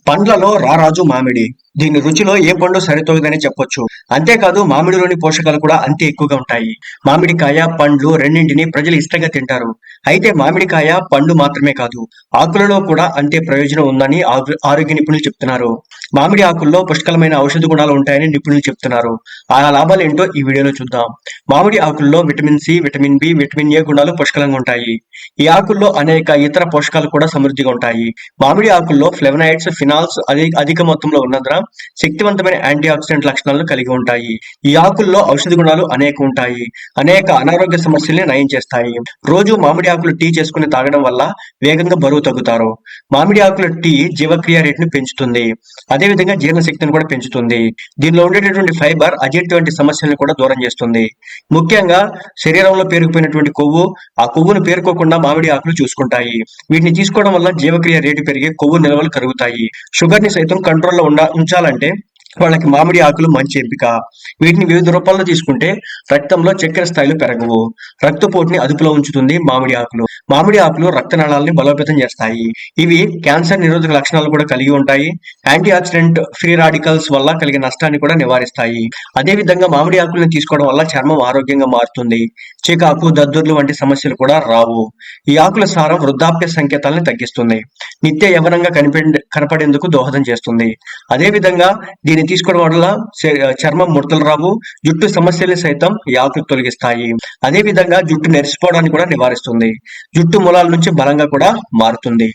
పండ్లలో రారాజు మామిడి. దీని రుచిలో ఏ పండు సరితూగదని చెప్పొచ్చు. అంతేకాదు మామిడిలోని పోషకాలు కూడా అంతే ఎక్కువగా ఉంటాయి. మామిడికాయ, పండ్లు రెండింటిని ప్రజలు ఇష్టంగా తింటారు. అయితే మామిడికాయ, పండు మాత్రమే కాదు, ఆకులలో కూడా అంతే ప్రయోజనం ఉందని ఆరోగ్య నిపుణులు చెప్తున్నారు. మామిడి ఆకుల్లో పుష్కలమైన ఔషధ గుణాలు ఉంటాయని నిపుణులు చెప్తున్నారు. ఆ లాభాలేంటో ఈ వీడియోలో చూద్దాం. మామిడి ఆకుల్లో vitamin C, vitamin B, vitamin A గుణాలు పుష్కలంగా ఉంటాయి. ఈ ఆకుల్లో అనేక ఇతర పోషకాలు కూడా సమృద్ధిగా ఉంటాయి. మామిడి ఆకుల్లో ఫ్లేవనాయిడ్స్, ఫినాల్స్ అధిక మొత్తంలో ఉన్నందున శక్తివంతమైన యాంటీ ఆక్సిడెంట్ లక్షణాలను కలిగి ఉంటాయి. ఈ ఆకుల్లో ఔషధ గుణాలు అనేక ఉంటాయి. అనేక అనారోగ్య సమస్యల్ని నయం చేస్తాయి. రోజు మామిడి ఆకులు టీ చేసుకుని తాగడం వల్ల వేగంగా బరువు తగ్గుతారు. మామిడి ఆకుల టీ జీవక్రియ రేటును పెంచుతుంది. అదేవిధంగా జీర్ణశక్తిని కూడా పెంచుతుంది. దీనిలో ఉండేటటువంటి ఫైబర్ అజీర్తి వంటి సమస్యలను కూడా దూరం చేస్తుంది. ముఖ్యంగా శరీరంలో పేరుకుపోయినటువంటి కొవ్వు, ఆ కొవ్వును పేరుకోకుండా మామిడి ఆకులు చూసుకుంటాయి. వీటిని తీసుకోవడం వల్ల జీవక్రియ రేటు పెరిగి కొవ్వు నిల్వలు కరుగుతాయి. షుగర్ ని సైతం కంట్రోల్లో ఉంచాలంటే వాళ్ళకి మామిడి ఆకులు మంచి ఎంపిక. వీటిని వివిధ రూపాల్లో తీసుకుంటే రక్తంలో చక్కెర స్థాయిలు పెరగవు. రక్తపోటుని అదుపులో ఉంచుతుంది మామిడి ఆకులు. మామిడి ఆకులు రక్తనాళాలని బలోపేతం చేస్తాయి. ఇవి క్యాన్సర్ నిరోధక లక్షణాలు కూడా కలిగి ఉంటాయి. యాంటీ ఆక్సిడెంట్ ఫ్రీ రాడికల్స్ వల్ల కలిగే నష్టాన్ని కూడా నివారిస్తాయి. అదే విధంగా మామిడి ఆకులను తీసుకోవడం వల్ల చర్మం ఆరోగ్యంగా మారుతుంది. చికాకు, దద్దుర్లు వంటి సమస్యలు కూడా రావు. ఈ ఆకుల సారం వృద్ధాప్య సంకేతాలను తగ్గిస్తుంది. నిత్య యవ్వనంగా కనపడేందుకు దోహదం చేస్తుంది. అదే విధంగా దీన్ని తీసుకోవడం వల్ల చర్మం ముడతలు రావు. జుట్టు సమస్యల్ని సైతం ఈ ఆకులు తొలగిస్తాయి. అదే విధంగా జుట్టు నెరిసిపోవడాన్ని కూడా నివారిస్తుంది. జుట్టు మూలాల నుంచి బలంగా కూడా మారుతుంది.